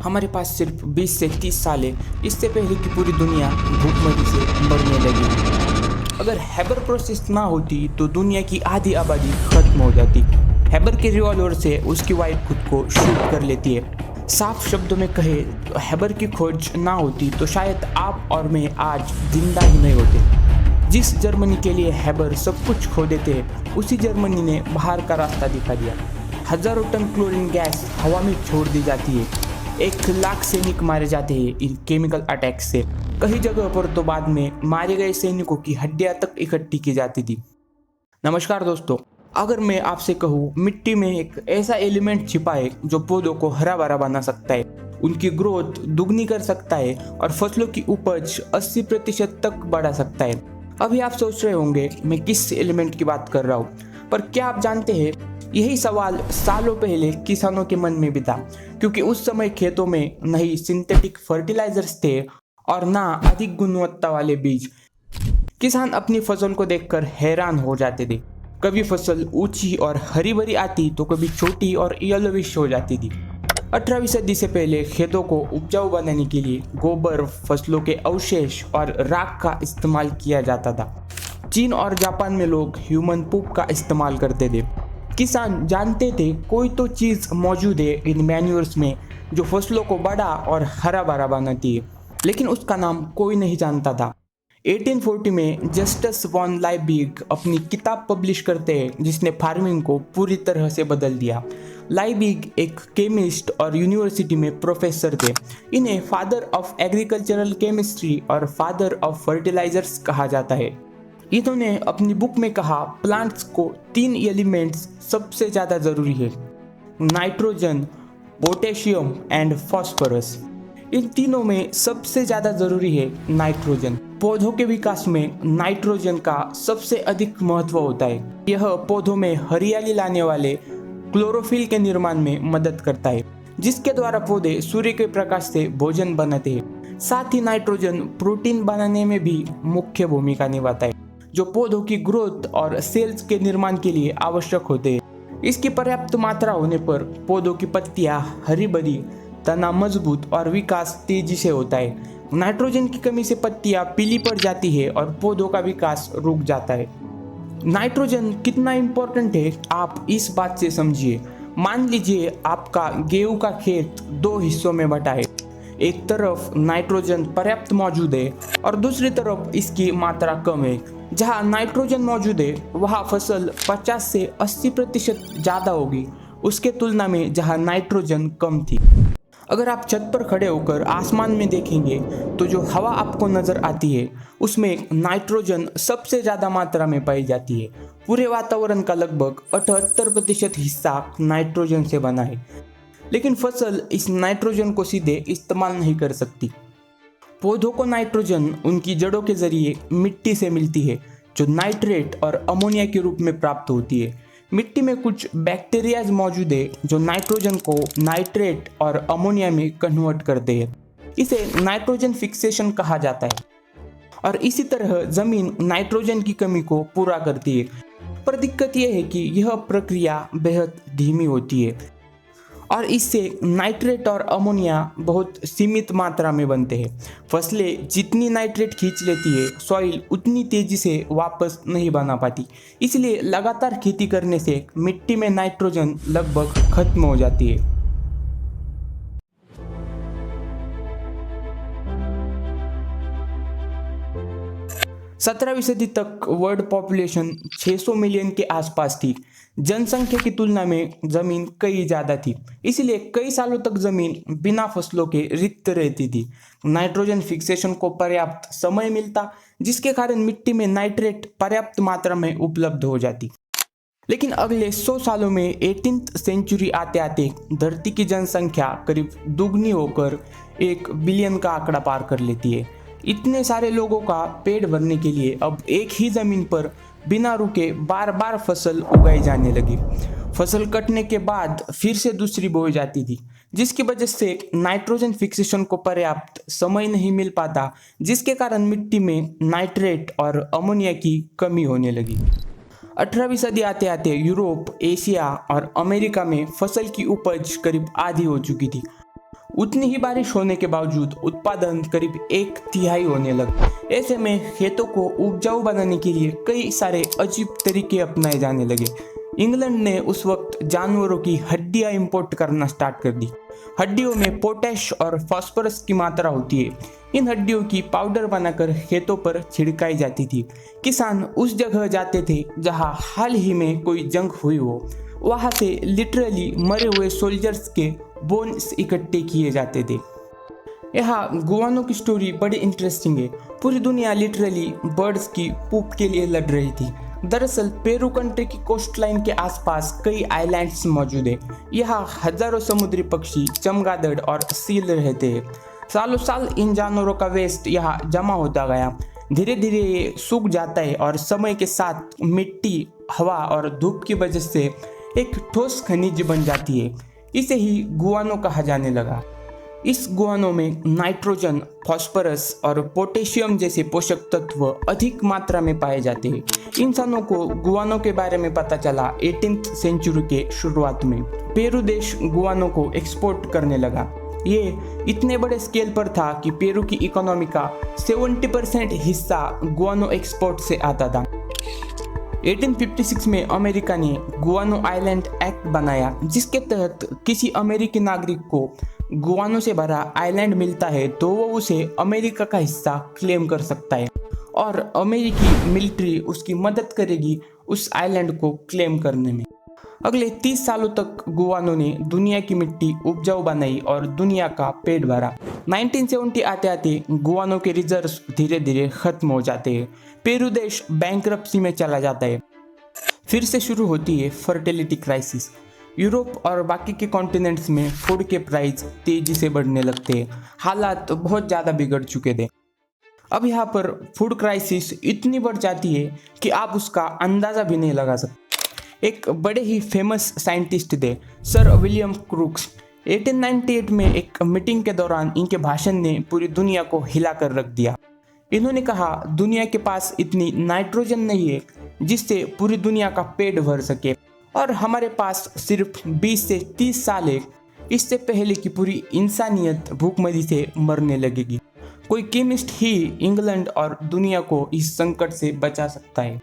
हमारे पास सिर्फ 20 से 30 साल है, इससे पहले कि पूरी दुनिया भूखमरी से मरने लगी। अगर हैबर प्रोसेस ना होती तो दुनिया की आधी आबादी खत्म हो जाती। हैबर के रिवॉल्वर से उसकी वाइफ खुद को शूट कर लेती है। साफ शब्दों में कहे तो हैबर की खोज ना होती तो शायद आप और मैं आज जिंदा ही नहीं होते। जिस जर्मनी के लिए हैबर सब कुछ खो देते हैं, उसी जर्मनी ने बाहर का रास्ता दिखा दिया। हजारों टन क्लोरीन गैस हवा में छोड़ दी जाती है। 1 लाख सैनिक मारे जाते हैं इन केमिकल अटैक से। कई जगह पर तो बाद में मारे गए सैनिकों की हड्डियां तक इकट्ठी की जाती थी। नमस्कार दोस्तों, अगर मैं आपसे कहूँ मिट्टी में एक ऐसा एलिमेंट छिपा है जो पौधों को हरा भरा बना सकता है, उनकी ग्रोथ दुगनी कर सकता है और फसलों की उपज 80% तक बढ़ा सकता है। अभी आप सोच रहे होंगे मैं किस एलिमेंट की बात कर रहा हूँ, पर क्या आप जानते हैं यही सवाल सालों पहले किसानों के मन में भी था, क्योंकि उस समय खेतों में न ही सिंथेटिक फर्टिलाइजर्स थे और ना अधिक गुणवत्ता वाले बीज। किसान अपनी फसल को देखकर हैरान हो जाते थे। कभी फसल ऊंची और हरी भरी आती तो कभी छोटी और येलोविश हो जाती थी। 18वीं सदी से पहले खेतों को उपजाऊ बनाने के लिए गोबर, फसलों के अवशेष और राख का इस्तेमाल किया जाता था। चीन और जापान में लोग ह्यूमन पूप का इस्तेमाल करते थे। किसान जानते थे कोई तो चीज़ मौजूद है इन मैन्यूर्स में जो फसलों को बड़ा और हरा भरा बनाती है, लेकिन उसका नाम कोई नहीं जानता था। 1840 में जस्टस वॉन लाइबनिज अपनी किताब पब्लिश करते हैं जिसने फार्मिंग को पूरी तरह से बदल दिया। लाइबनिज एक केमिस्ट और यूनिवर्सिटी में प्रोफेसर थे। इन्हें फादर ऑफ एग्रीकल्चरल केमिस्ट्री और फादर ऑफ फर्टिलाइजर्स कहा जाता है। इन्होंने अपनी बुक में कहा प्लांट्स को 3 एलिमेंट्स सबसे ज़्यादा ज़रूरी है, नाइट्रोजन, पोटेशियम एंड फॉस्फोरस। इन तीनों में सबसे ज़्यादा ज़रूरी है नाइट्रोजन। पौधों के विकास में नाइट्रोजन का सबसे अधिक महत्व होता है। यह पौधों में हरियाली लाने वाले क्लोरोफिल के निर्माण में मदद करता है, जिसके द्वारा पौधे सूर्य के प्रकाश से भोजन बनाते हैं। साथ ही नाइट्रोजन प्रोटीन बनाने में भी मुख्य भूमिका निभाता है, जो पौधों की ग्रोथ और सेल्स के निर्माण के लिए आवश्यक होते हैं। इसकी पर्याप्त मात्रा होने पर पौधों की पत्तियां हरी भरी, तना मजबूत और विकास तेजी से होता है। नाइट्रोजन की कमी से पत्तियां पीली पड़ जाती है और पौधों का विकास रुक जाता है। नाइट्रोजन कितना इम्पोर्टेंट है आप इस बात से समझिए। मान लीजिए आपका गेहूं का खेत 2 हिस्सों में बटा है। एक तरफ नाइट्रोजन पर्याप्त मौजूद है और दूसरी तरफ इसकी मात्रा कम है। जहाँ नाइट्रोजन मौजूद है वहाँ फसल 50 से 80% ज़्यादा होगी उसके तुलना में जहाँ नाइट्रोजन कम थी। अगर आप छत पर खड़े होकर आसमान में देखेंगे तो जो हवा आपको नज़र आती है उसमें नाइट्रोजन सबसे ज़्यादा मात्रा में पाई जाती है। पूरे वातावरण का लगभग 78% हिस्सा नाइट्रोजन से बना है, लेकिन फसल इस नाइट्रोजन को सीधे इस्तेमाल नहीं कर सकती। पौधों को नाइट्रोजन उनकी जड़ों के जरिए मिट्टी से मिलती है, जो नाइट्रेट और अमोनिया के रूप में प्राप्त होती है। मिट्टी में कुछ बैक्टीरियाज मौजूद है जो नाइट्रोजन को नाइट्रेट और अमोनिया में कन्वर्ट करते हैं। इसे नाइट्रोजन फिक्सेशन कहा जाता है और इसी तरह जमीन नाइट्रोजन की कमी को पूरा करती है। पर दिक्कत यह है कि यह प्रक्रिया बेहद धीमी होती है और इससे नाइट्रेट और अमोनिया बहुत सीमित मात्रा में बनते हैं। फसलें जितनी नाइट्रेट खींच लेती है, सॉइल उतनी तेजी से वापस नहीं बना पाती। इसलिए लगातार खेती करने से मिट्टी में नाइट्रोजन लगभग खत्म हो जाती है। सत्रहवीं सदी तक वर्ल्ड पॉपुलेशन 600 मिलियन के आसपास थी। जनसंख्या की तुलना में जमीन कई ज़्यादा थी, इसलिए कई सालों तक जमीन बिना फसलों के रिक्त रहती थी। नाइट्रोजन फिक्सेशन को पर्याप्त समय मिलता, जिसके कारण मिट्टी में नाइट्रेट पर्याप्त मात्रा में उपलब्ध हो जाती। लेकिन अगले 100 सालों में 18th सेंचुरी आते आते धरती की जनसंख्या करीब दुगनी होकर 1 बिलियन का आंकड़ा पार कर लेती है। इतने सारे लोगों का पेट भरने के लिए अब एक ही जमीन पर बिना रुके बार बार फसल उगाई जाने लगी। फसल कटने के बाद फिर से दूसरी बोई जाती थी, जिसकी वजह से नाइट्रोजन फिक्सेशन को पर्याप्त समय नहीं मिल पाता, जिसके कारण मिट्टी में नाइट्रेट और अमोनिया की कमी होने लगी। 18वीं सदी आते आते यूरोप, एशिया और अमेरिका में फसल की उपज करीब आधी हो चुकी थी। उतनी ही बारिश होने के बावजूद उत्पादन करीब 1/3 होने लगा। ऐसे में खेतों को उपजाऊ बनाने के लिए कई सारे अजीब तरीके अपनाए जाने लगे। इंग्लैंड ने उस वक्त जानवरों की हड्डियां इंपोर्ट करना स्टार्ट कर दी। हड्डियों में पोटैश और फास्फोरस की मात्रा होती है। इन हड्डियों की पाउडर बनाकर खेतों पर छिड़काई जाती थी। किसान उस जगह जाते थे जहां हाल ही में कोई जंग हुई हो। वहां से लिटरली मरे हुए सोल्जर्स के बोन्स इकट्ठे किए जाते थे। यहाँ गुआनो की स्टोरी बड़ी इंटरेस्टिंग है। पूरी दुनिया लिटरली बर्ड्स की पूप के लिए लड़ रही थी। दरअसल पेरू कंट्री की कोस्ट लाइन के आसपास कई आइलैंड्स मौजूद है। यहाँ हजारों समुद्री पक्षी, चमगादड़ और सील रहते हैं। सालों साल इन जानवरों का वेस्ट यहाँ जमा होता गया। धीरे धीरे ये सूख जाता है और समय के साथ मिट्टी, हवा और धूप की वजह से एक ठोस खनिज बन जाती है। इसे ही गुआनो कहा जाने लगा। इस गुआनो में नाइट्रोजन, फास्फोरस और पोटेशियम जैसे पोषक तत्व अधिक मात्रा में पाए जाते हैं। इंसानों को गुआनो के बारे में पता चला 18th सेंचुरी के शुरुआत में। पेरू देश गुआनो को एक्सपोर्ट करने लगा। ये इतने बड़े स्केल पर था कि पेरू की इकोनॉमी का 70% हिस्सा गुआनो एक्सपोर्ट से आता था। 1856 में अमेरिका ने गुआनो आइलैंड एक्ट बनाया, जिसके तहत किसी अमेरिकी नागरिक को गुआनो से भरा आइलैंड मिलता है तो वो उसे अमेरिका का हिस्सा क्लेम कर सकता है और अमेरिकी मिलिट्री उसकी मदद करेगी उस आइलैंड को क्लेम करने में। अगले 30 सालों तक गुआनो ने दुनिया की मिट्टी उपजाऊ बनाई और दुनिया का पेट भरा। 1970 आते आते गुआनो के रिजर्व्स धीरे धीरे खत्म हो जाते हैं। पेरू देश बैंकरप्सी में चला जाता है। फिर से शुरू होती है फर्टिलिटी क्राइसिस। यूरोप और बाकी के कॉन्टिनेंट्स में फूड के प्राइस तेजी से बढ़ने लगते हैं। हालात बहुत ज़्यादा बिगड़ चुके थे। अब यहाँ पर फूड क्राइसिस इतनी बढ़ जाती है कि आप उसका अंदाज़ा भी नहीं लगा सकते। एक बड़े ही फेमस साइंटिस्ट थे, सर विलियम क्रूक्स। 1898 में एक मीटिंग के दौरान इनके भाषण ने पूरी दुनिया को हिला कर रख दिया। इन्होंने कहा, दुनिया के पास इतनी नाइट्रोजन नहीं है जिससे पूरी दुनिया का पेट भर सके और हमारे पास सिर्फ 20 से 30 साल है। इससे पहले कि पूरी इंसानियत भूखमरी से मरने लगेगी। कोई केमिस्ट ही इंग्लैंड और दुनिया को इस संकट से बचा सकता है।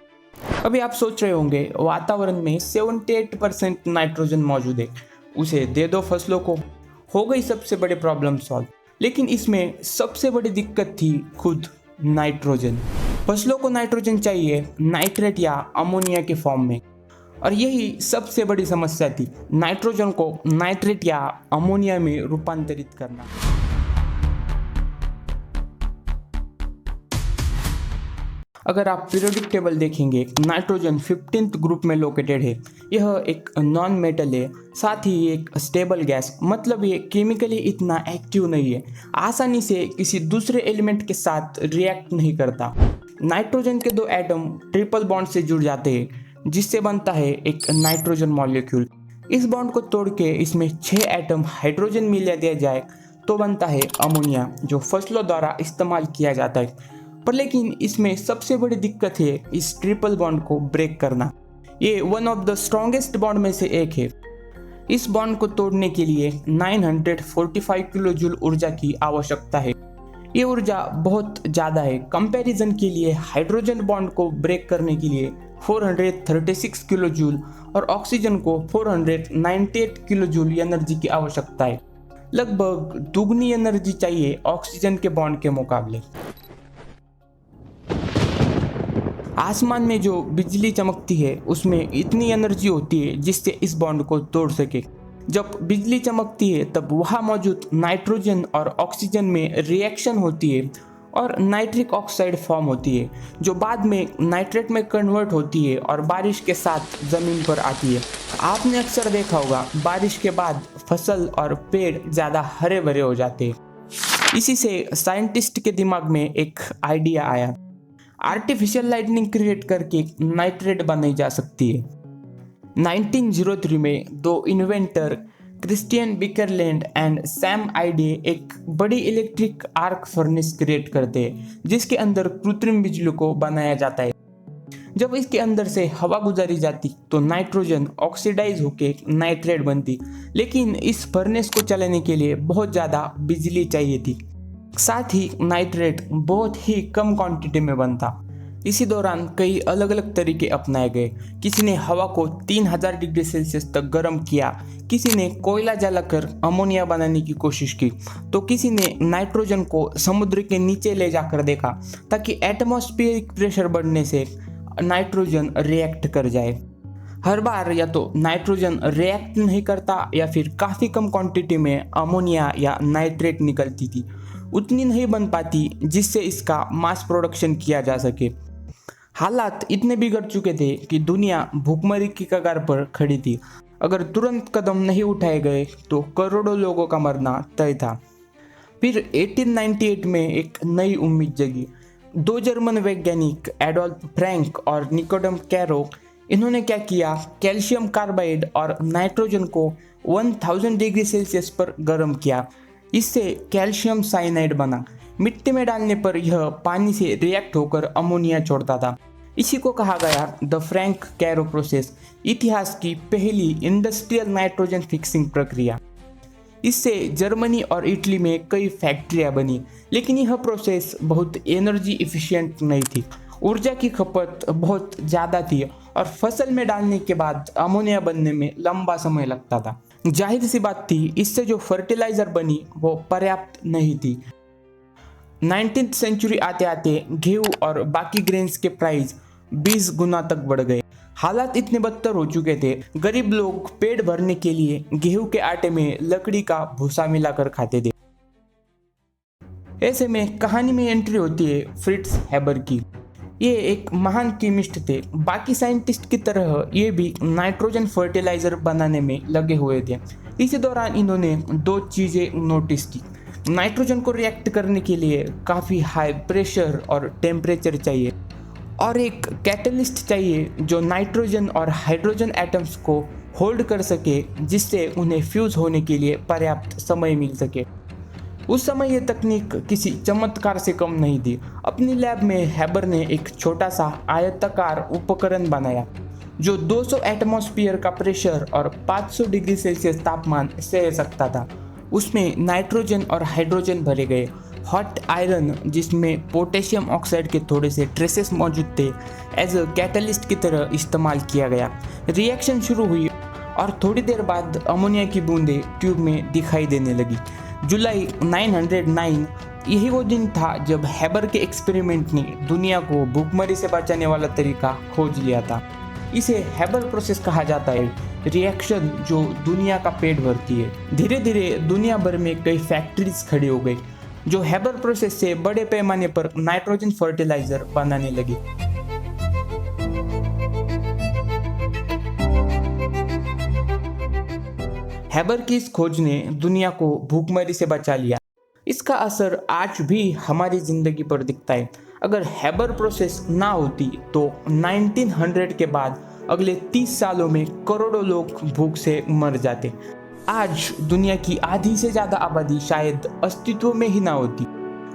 अभी आप सोच रहे होंगे, वातावरण में 78% नाइट्रोजन मौजूद है, उसे दे दो फसलों को, हो गई सबसे बड़े प्रॉब्लम सॉल्व। लेकिन इसमें सबसे बड़ी दिक्कत थी खुद नाइट्रोजन। फसलों को नाइट्रोजन चाहिए नाइट्रेट या अमोनिया के फॉर्म में, और यही सबसे बड़ी समस्या थी, नाइट्रोजन को नाइट्रेट या अमोनिया में रूपांतरित करना। अगर आप पीरियोडिक टेबल देखेंगे, नाइट्रोजन 15th ग्रुप में लोकेटेड है। यह एक नॉन मेटल है, साथ ही एक स्टेबल गैस, मतलब ये केमिकली इतना एक्टिव नहीं है, आसानी से किसी दूसरे एलिमेंट के साथ रिएक्ट नहीं करता। नाइट्रोजन के 2 एटम ट्रिपल बॉन्ड से जुड़ जाते हैं, जिससे बनता है एक नाइट्रोजन मॉलिक्यूल। इस बॉन्ड को तोड़ के इसमें 6 एटम हाइड्रोजन मिला दिया जाए तो बनता है अमोनिया, जो फसलों द्वारा इस्तेमाल किया जाता है। पर लेकिन इसमें सबसे बड़ी दिक्कत है इस ट्रिपल बॉन्ड को ब्रेक करना। ये one of the strongest bond में से एक है। इस बॉन्ड को तोड़ने के लिए 945 किलो जूल ऊर्जा की आवश्यकता है। ये ऊर्जा बहुत ज़्यादा है। कंपैरिजन के लिए हाइड्रोजन बॉन्ड को ब्रेक करने के लिए 436 किलो जूल और ऑक्सीजन को 498 किलो जूल एनर्जी की आवश्यकता है। लगभग दुगनी एनर्जी चाहिए ऑक्सीजन के बॉन्ड के मुकाबले। आसमान में जो बिजली चमकती है उसमें इतनी एनर्जी होती है जिससे इस बॉन्ड को तोड़ सके। जब बिजली चमकती है तब वहाँ मौजूद नाइट्रोजन और ऑक्सीजन में रिएक्शन होती है और नाइट्रिक ऑक्साइड फॉर्म होती है, जो बाद में नाइट्रेट में कन्वर्ट होती है और बारिश के साथ ज़मीन पर आती है। आपने अक्सर देखा होगा, बारिश के बाद फसल और पेड़ ज़्यादा हरे भरे हो जाते हैं। इसी से साइंटिस्ट के दिमाग में एक आइडिया आया, आर्टिफिशियल लाइटनिंग क्रिएट करके नाइट्रेट बनाई जा सकती है। 1903 में 2 inventor Kristian Birkeland and Sam Eyde एक बड़ी इलेक्ट्रिक आर्क फर्नेस क्रिएट करते हैं, जिसके अंदर कृत्रिम बिजली को बनाया जाता है। जब इसके अंदर से हवा गुजारी जाती तो नाइट्रोजन ऑक्सीडाइज होकर नाइट्रेट बनती, लेकिन इस फर्नेस को चलाने के लिए बहुत ज़्यादा बिजली चाहिए थी। साथ ही नाइट्रेट बहुत ही कम क्वांटिटी में बनता। इसी दौरान कई अलग अलग तरीके अपनाए गए। किसी ने हवा को 3000 डिग्री सेल्सियस तक गर्म किया, किसी ने कोयला जलाकर अमोनिया बनाने की कोशिश की, तो किसी ने नाइट्रोजन को समुद्र के नीचे ले जाकर देखा ताकि एटमॉस्फेरिक प्रेशर बढ़ने से नाइट्रोजन रिएक्ट कर जाए। हर बार या तो नाइट्रोजन रिएक्ट नहीं करता या फिर काफ़ी कम क्वांटिटी में अमोनिया या नाइट्रेट निकलती थी, उतनी नहीं बन पाती जिससे इसका मास प्रोडक्शन किया जा सके। हालात इतने बिगड़ चुके थे कि दुनिया भूखमरी की कगार पर खड़ी थी। अगर तुरंत कदम नहीं उठाए गए तो करोड़ों लोगों का मरना तय था। फिर 1898 में एक नई उम्मीद जगी। दो जर्मन वैज्ञानिक एडोल्फ फ्रैंक और निकोडम कैरो, इन्होंने क्या किया, कैल्शियम कार्बाइड और नाइट्रोजन को 1000 डिग्री सेल्सियस पर गर्म किया। इससे कैल्शियम साइनाइड बना। मिट्टी में डालने पर यह पानी से रिएक्ट होकर अमोनिया छोड़ता था। इसी को कहा गया द फ्रैंक कैरो प्रोसेस, इतिहास की पहली इंडस्ट्रियल नाइट्रोजन फिक्सिंग प्रक्रिया। इससे जर्मनी और इटली में कई फैक्ट्रियां बनी, लेकिन यह प्रोसेस बहुत एनर्जी इफिशिएंट नहीं थी। ऊर्जा की खपत बहुत ज़्यादा थी और फसल में डालने के बाद अमोनिया बनने में लंबा समय लगता था। जाहिर सी बात थी, इससे जो फर्टिलाइजर बनी वो पर्याप्त नहीं थी। 19th सेंचुरी आते आते गेहूं और बाकी ग्रेन्स के प्राइस 20 गुना तक बढ़ गए। हालात इतने बदतर हो चुके थे, गरीब लोग पेट भरने के लिए गेहूं के आटे में लकड़ी का भूसा मिलाकर खाते थे। ऐसे में कहानी में एंट्री होती है फ्रिट्ज हैबर की। ये एक महान केमिस्ट थे। बाकी साइंटिस्ट की तरह ये भी नाइट्रोजन फर्टिलाइजर बनाने में लगे हुए थे। इसी दौरान इन्होंने दो चीज़ें नोटिस की। नाइट्रोजन को रिएक्ट करने के लिए काफ़ी हाई प्रेशर और टेम्परेचर चाहिए, और एक कैटलिस्ट चाहिए जो नाइट्रोजन और हाइड्रोजन एटम्स को होल्ड कर सके, जिससे उन्हें फ्यूज होने के लिए पर्याप्त समय मिल सके। उस समय ये तकनीक किसी चमत्कार से कम नहीं थी। अपनी लैब में हैबर ने एक छोटा सा आयताकार उपकरण बनाया जो 200 एटमॉस्फेयर का प्रेशर और 500 डिग्री सेल्सियस तापमान सह सकता था। उसमें नाइट्रोजन और हाइड्रोजन भरे गए। हॉट आयरन, जिसमें पोटेशियम ऑक्साइड के थोड़े से ट्रेसेस मौजूद थे, एज अ कैटलिस्ट की तरह इस्तेमाल किया गया। रिएक्शन शुरू हुई और थोड़ी देर बाद अमोनिया की बूंदें ट्यूब में दिखाई देने लगी। जुलाई 909 यही वो दिन था जब हैबर के एक्सपेरिमेंट ने दुनिया को भूखमरी से बचाने वाला तरीका खोज लिया था। इसे हैबर प्रोसेस कहा जाता है, रिएक्शन जो दुनिया का पेट भरती है। धीरे धीरे दुनिया भर में कई फैक्ट्रीज खड़ी हो गई जो हैबर प्रोसेस से बड़े पैमाने पर नाइट्रोजन फर्टिलाइजर बनाने लगी। हैबर की इस खोज ने दुनिया को भूखमरी से बचा लिया। इसका असर आज भी हमारी जिंदगी पर दिखता है। अगर हैबर प्रोसेस ना होती तो 1900 के बाद अगले 30 सालों में करोड़ों लोग भूख से मर जाते। आज दुनिया की आधी से ज़्यादा आबादी शायद अस्तित्व में ही ना होती।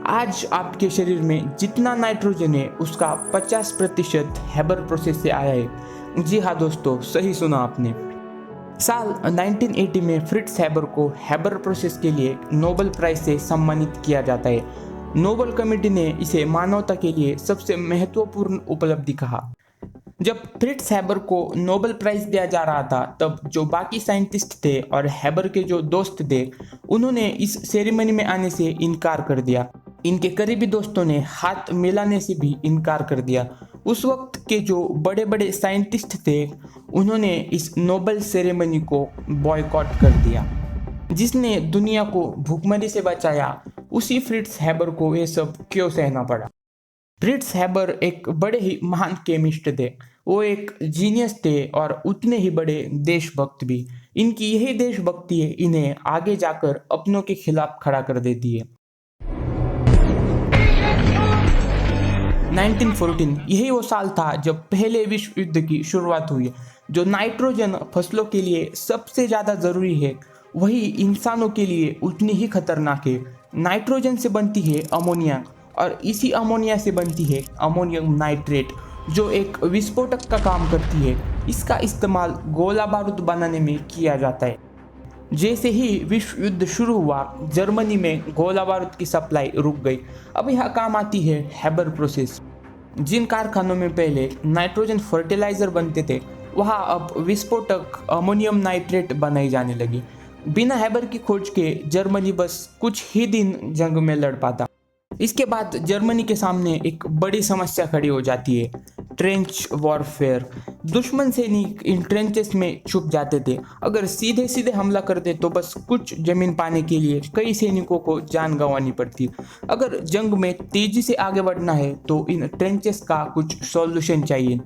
आज आपके शरीर में जितना नाइट्रोजन है उसका 50% हैबर प्रोसेस से आया है। जी हाँ दोस्तों, सही सुना आपने। साल 1980 में फ्रिट्ज हैबर को हैबर प्रोसेस के लिए नोबेल प्राइज से सम्मानित किया जाता है। नोबेल कमेटी ने इसे मानवता के लिए सबसे महत्वपूर्ण उपलब्धि कहा। जब फ्रिट्ज हैबर को नोबेल प्राइज दिया जा रहा था, तब जो बाकी साइंटिस्ट थे और हैबर के जो दोस्त थे, उन्होंने इस सेरेमनी में आने से इनकार कर दिया। इनके करीबी दोस्तों ने हाथ मिलाने से भी इनकार कर दिया। उस वक्त के जो बड़े बड़े साइंटिस्ट थे, उन्होंने इस नोबेल सेरेमनी को बॉयकॉट कर दिया। जिसने दुनिया को भूखमरी से बचाया, उसी फ्रिट्ज हैबर को ये सब क्यों सहना पड़ा। फ्रिट्ज हैबर एक बड़े ही महान केमिस्ट थे। वो एक जीनियस थे और उतने ही बड़े देशभक्त भी। इनकी यही देशभक्ति है इन्हें आगे जाकर अपनों के खिलाफ खड़ा कर देती है। 1914 यही वो साल था जब पहले विश्व युद्ध की शुरुआत हुई। जो नाइट्रोजन फसलों के लिए सबसे ज़्यादा ज़रूरी है, वही इंसानों के लिए उतनी ही खतरनाक है। नाइट्रोजन से बनती है अमोनिया और इसी अमोनिया से बनती है अमोनियम नाइट्रेट। जो एक विस्फोटक का काम करती है। इसका इस्तेमाल गोला बारूद बनाने में किया जाता है। जैसे ही विश्व युद्ध शुरू हुआ, जर्मनी में गोला बारूद की सप्लाई रुक गई। अब यहाँ काम आती है हैबर प्रोसेस। जिन कारखानों में पहले नाइट्रोजन फर्टिलाइजर बनते थे, वहाँ अब विस्फोटक अमोनियम नाइट्रेट बनाई जाने लगी। बिना हैबर की खोज के जर्मनी बस कुछ ही दिन जंग में लड़ पाता। इसके बाद जर्मनी के सामने एक बड़ी समस्या खड़ी हो जाती है, ट्रेंच वॉरफेयर। दुश्मन सैनिक इन ट्रेंचेस में छुप जाते थे। अगर सीधे सीधे हमला करते तो बस कुछ जमीन पाने के लिए कई सैनिकों को जान गंवानी पड़ती। अगर जंग में तेजी से आगे बढ़ना है तो इन ट्रेंचेस का कुछ सॉल्यूशन चाहिए।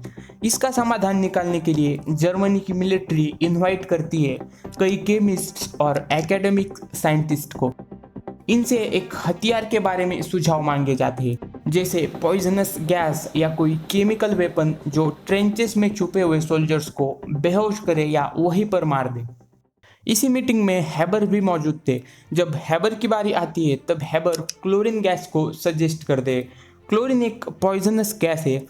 इसका समाधान निकालने के लिए जर्मनी की मिलिट्री इनवाइट करती है कई केमिस्ट और एकेडमिक साइंटिस्ट को। इनसे एक हथियार के बारे में सुझाव मांगे जाते हैं, जैसे पॉइजनस गैस या कोई केमिकल वेपन जो ट्रेंचेस में छुपे हुए सोल्जर्स को बेहोश करे या वहीं पर मार दे। इसी मीटिंग में हैबर भी मौजूद थे। जब हैबर की बारी आती है तब हैबर क्लोरीन गैस को सजेस्ट कर दे। क्लोरीन एक पॉइजनस गैस है।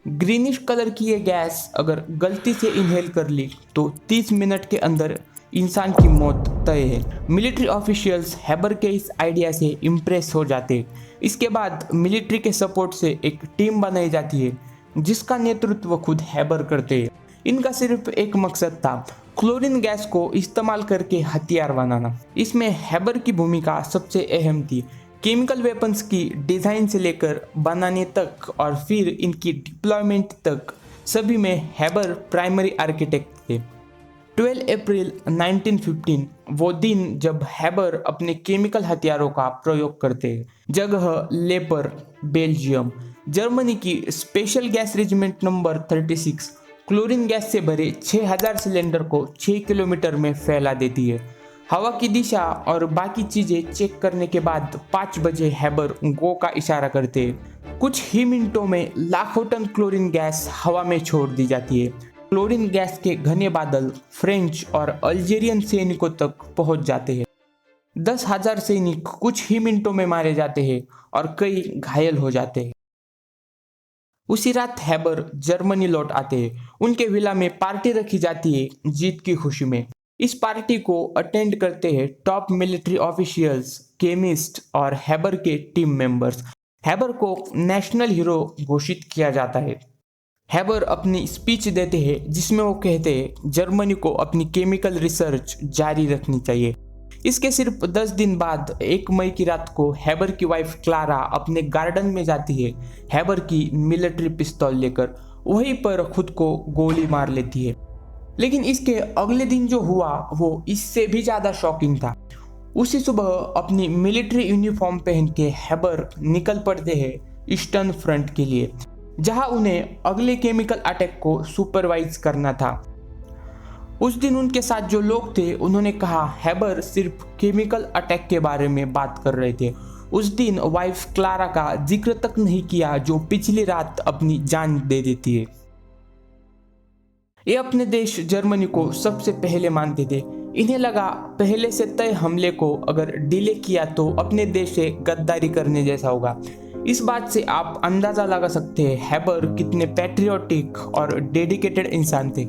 ग्रीनिश कलर की ये गैस अगर गलती से इनहेल कर ली तो 30 मिनट के अंदर इंसान की मौत तय है। मिलिट्री ऑफिशियल्स हैबर के इस आइडिया से इम्प्रेस हो जाते। इसके बाद मिलिट्री के सपोर्ट से एक टीम बनाई जाती है जिसका नेतृत्व खुद हैबर करते हैं। इनका सिर्फ एक मकसद था, क्लोरीन गैस को इस्तेमाल करके हथियार बनाना। इसमें हैबर की भूमिका सबसे अहम थी। केमिकल वेपन्स की डिज़ाइन से लेकर बनाने तक और फिर इनकी डिप्लॉयमेंट तक सभी में हैबर प्राइमरी आर्किटेक्ट थे। 12 अप्रैल 1915 वो दिन जब हैबर अपने केमिकल हथियारों का प्रयोग करते हैं। जगह लेपर, बेल्जियम। जर्मनी की special gas regiment number 36 chlorine gas से भरे 6000 सिलेंडर को 6 किलोमीटर में फैला देती है। हवा की दिशा और बाकी चीजें चेक करने के बाद 5 बजे हैबर गो का इशारा करते हैं। कुछ ही मिनटों में लाखों टन क्लोरीन गैस हवा में छोड़ दी जाती है। क्लोरीन गैस के घने बादल फ्रेंच और अल्जीरियन सैनिकों तक पहुंच जाते हैं। 10,000 सैनिक कुछ ही मिनटों में मारे जाते हैं और कई घायल हो जाते हैं। उसी रात हैबर जर्मनी लौट आते हैं। उनके विला में पार्टी रखी जाती है जीत की खुशी में। इस पार्टी को अटेंड करते हैं टॉप मिलिट्री ऑफिशियल्स, केमिस्ट और हैबर के टीम मेंबर्स। हैबर को नेशनल हीरो घोषित किया जाता है। हैबर अपनी स्पीच देते हैं जिसमें वो कहते हैं जर्मनी को अपनी केमिकल रिसर्च जारी रखनी चाहिए। इसके सिर्फ 10 दिन बाद 1 मई की रात को हैबर की वाइफ क्लारा अपने गार्डन में जाती है हैबर की मिलिट्री पिस्तौल लेकर। वहीं पर खुद को गोली मार लेती है। लेकिन इसके अगले दिन जो हुआ वो इससे भी ज़्यादा शॉकिंग था। उसी सुबह अपनी मिलिट्री यूनिफॉर्म पहन के हैबर निकल पड़ते हैं ईस्टर्न फ्रंट के लिए, जहां उन्हें अगले केमिकल अटैक को सुपरवाइज करना था। उस दिन उनके साथ जो लोग थे उन्होंने कहा हैबर सिर्फ केमिकल अटैक के बारे में बात कर रहे थे। उस दिन वाइफ क्लारा का जिक्र तक नहीं किया जो पिछली रात अपनी जान दे देती है। ये अपने देश जर्मनी को सबसे पहले मानते थे। इन्हें लगा पहले से तय हमले को अगर डिले किया तो अपने देश से गद्दारी करने जैसा होगा। इस बात से आप अंदाजा लगा सकते हैं हैबर कितने पैट्रियोटिक और डेडिकेटेड इंसान थे।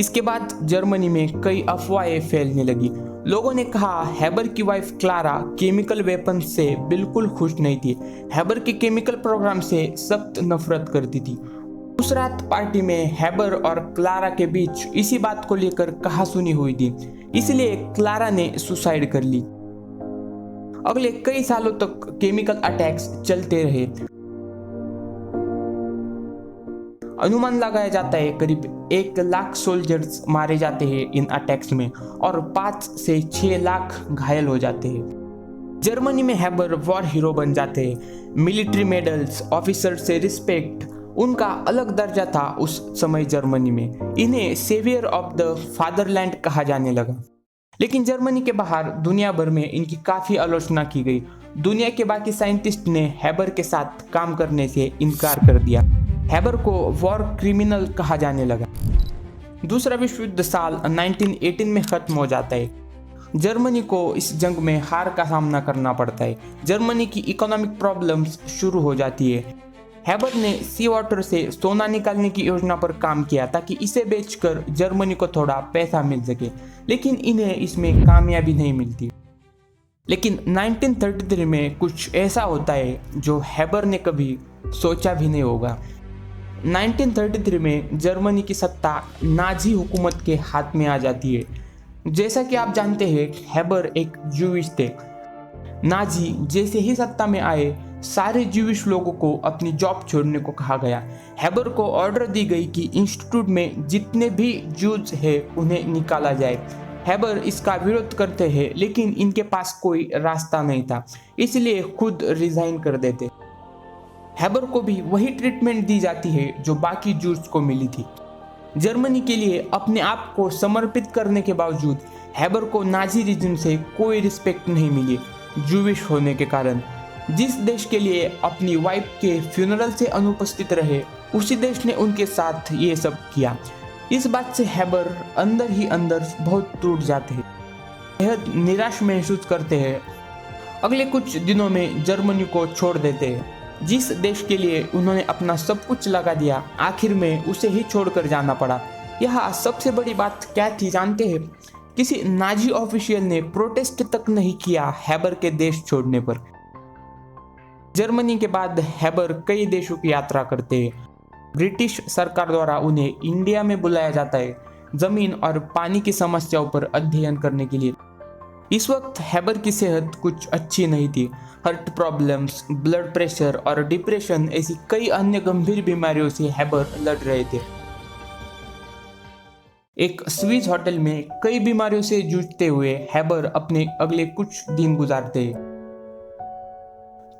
इसके बाद जर्मनी में कई अफवाहें फैलने लगी। लोगों ने कहा हैबर की वाइफ क्लारा केमिकल वेपन से बिल्कुल खुश नहीं थी। हैबर के केमिकल प्रोग्राम से सख्त नफरत करती थी। उस रात पार्टी में हैबर और क्लारा के बीच इसी बात को लेकर कहासुनी हुई थी, इसलिए क्लारा ने सुसाइड कर ली। अगले कई सालों तक केमिकल अटैक्स चलते रहे। अनुमान लगाया जाता है करीब 1 लाख सोल्जर्स मारे जाते हैं इन अटैक्स में और 5 से 6 लाख घायल हो जाते हैं। जर्मनी में हैबर वॉर हीरो बन जाते हैं। मिलिट्री मेडल्स, ऑफिसर से रिस्पेक्ट, उनका अलग दर्जा था उस समय जर्मनी में। इन्हें सेवियर ऑफ द फादरलैंड कहा जाने लगा। लेकिन जर्मनी के बाहर दुनिया भर में इनकी काफ़ी आलोचना की गई। दुनिया के बाकी साइंटिस्ट ने हैबर के साथ काम करने से इनकार कर दिया। हैबर को वॉर क्रिमिनल कहा जाने लगा। दूसरा विश्व युद्ध साल 1918 में खत्म हो जाता है। जर्मनी को इस जंग में हार का सामना करना पड़ता है। जर्मनी की इकोनॉमिक प्रॉब्लम्स शुरू हो जाती है। हैबर ने सी वाटर से सोना निकालने की योजना पर काम किया ताकि इसे बेचकर जर्मनी को थोड़ा पैसा मिल सके, लेकिन इन्हें इसमें कामयाबी नहीं मिलती। लेकिन 1933 में कुछ ऐसा होता है जो हैबर ने कभी सोचा भी नहीं होगा। 1933 में जर्मनी की सत्ता नाजी हुकूमत के हाथ में आ जाती है। जैसा कि आप जानते हैं, हैबर एक ज्यूइश थे। नाजी जैसे ही सत्ता में आए, सारे ज्यूइश लोगों को अपनी जॉब छोड़ने को कहा गया। हैबर को ऑर्डर दी गई कि इंस्टीट्यूट में जितने भी ज्यूज हैं उन्हें निकाला जाए। हैबर इसका विरोध करते हैं, लेकिन इनके पास कोई रास्ता नहीं था, इसलिए खुद रिजाइन कर देते। हैबर को भी वही ट्रीटमेंट दी जाती है जो बाकी ज्यूज को मिली थी। जर्मनी के लिए अपने आप को समर्पित करने के बावजूद हैबर को नाजी रिजिम से कोई रिस्पेक्ट नहीं मिली ज्यूइश होने के कारण। जिस देश के लिए अपनी वाइफ के फ्यूनरल से अनुपस्थित रहे, उसी देश ने उनके साथ ये सब किया। इस बात से हैबर अंदर ही अंदर बहुत टूट जाते हैं, बेहद निराश महसूस करते हैं। अगले कुछ दिनों में जर्मनी को छोड़ देते हैं। जिस देश के लिए उन्होंने अपना सब कुछ लगा दिया, आखिर में उसे ही छोड़कर जाना पड़ा। यह सबसे बड़ी बात क्या थी जानते हैं? किसी नाजी ऑफिशियल ने प्रोटेस्ट तक नहीं किया हैबर के देश छोड़ने पर। जर्मनी के बाद हैबर कई देशों की यात्रा करते हैं। ब्रिटिश सरकार द्वारा उन्हें इंडिया में बुलाया जाता है, जमीन और पानी की समस्याओं पर अध्ययन करने के लिए। इस वक्त हैबर की सेहत कुछ अच्छी नहीं थी। हार्ट प्रॉब्लम्स, ब्लड प्रेशर और डिप्रेशन ऐसी कई अन्य गंभीर बीमारियों से हैबर लड़ रहे थे। एक स्विस होटल में कई बीमारियों से जूझते हुए हैबर अपने अगले कुछ दिन गुजारते हैं।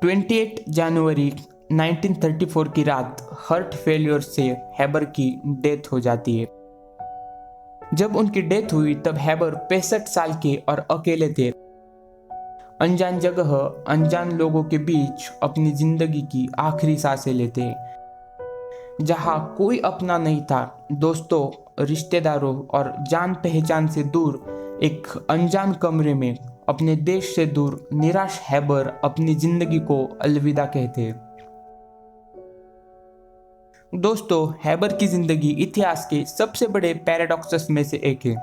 28 जनवरी 1934 की रात हार्ट फेलियर से हैबर की डेथ हो जाती है। जब उनकी डेथ हुई तब हैबर 65 साल के और अकेले थे। अनजान जगह, अनजान लोगों के बीच अपनी जिंदगी की आखिरी सांसें लेते, जहां कोई अपना नहीं था। दोस्तों, रिश्तेदारों और जान पहचान से दूर एक अनजान कमरे में अपने देश से दूर निराश हैबर अपनी जिंदगी को अलविदा कहते। दोस्तों, हैबर की जिंदगी इतिहास के सबसे बड़े पैराडॉक्सेस में से एक है।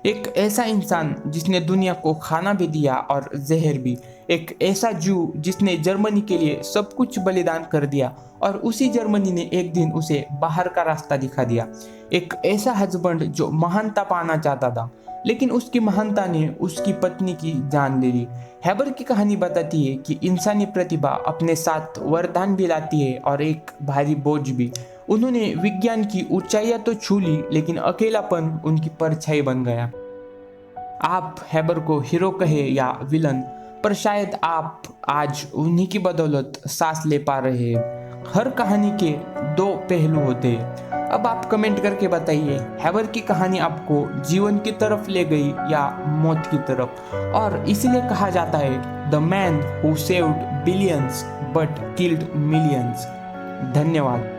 एक ऐसा इंसान जिसने दुनिया को खाना भी दिया और जहर भी। एक ऐसा जू जिसने जर्मनी के लिए सब कुछ बलिदान कर दिया और उसी जर्मनी ने एक दिन उसे बाहर का रास्ता दिखा दिया। एक ऐसा हस्बैंड जो महानता पाना चाहता था, लेकिन उसकी महानता ने उसकी पत्नी की जान ले ली। हैबर की कहानी बताती है कि इंसानी प्रतिभा अपने साथ वरदान भी लाती है और एक भारी बोझ भी। उन्होंने विज्ञान की ऊंचाइयां तो छू ली, लेकिन अकेलापन उनकी परछाई बन गया। आप हैबर को हीरो कहे या विलन, पर शायद आप आज उन्हीं की बदौलत सांस ले पा रहे हैं। हर कहानी के दो पहलू होते हैं। अब आप कमेंट करके बताइए, हैबर की कहानी आपको जीवन की तरफ ले गई या मौत की तरफ? और इसीलिए कहा जाता है, the man who saved billions but killed millions. धन्यवाद।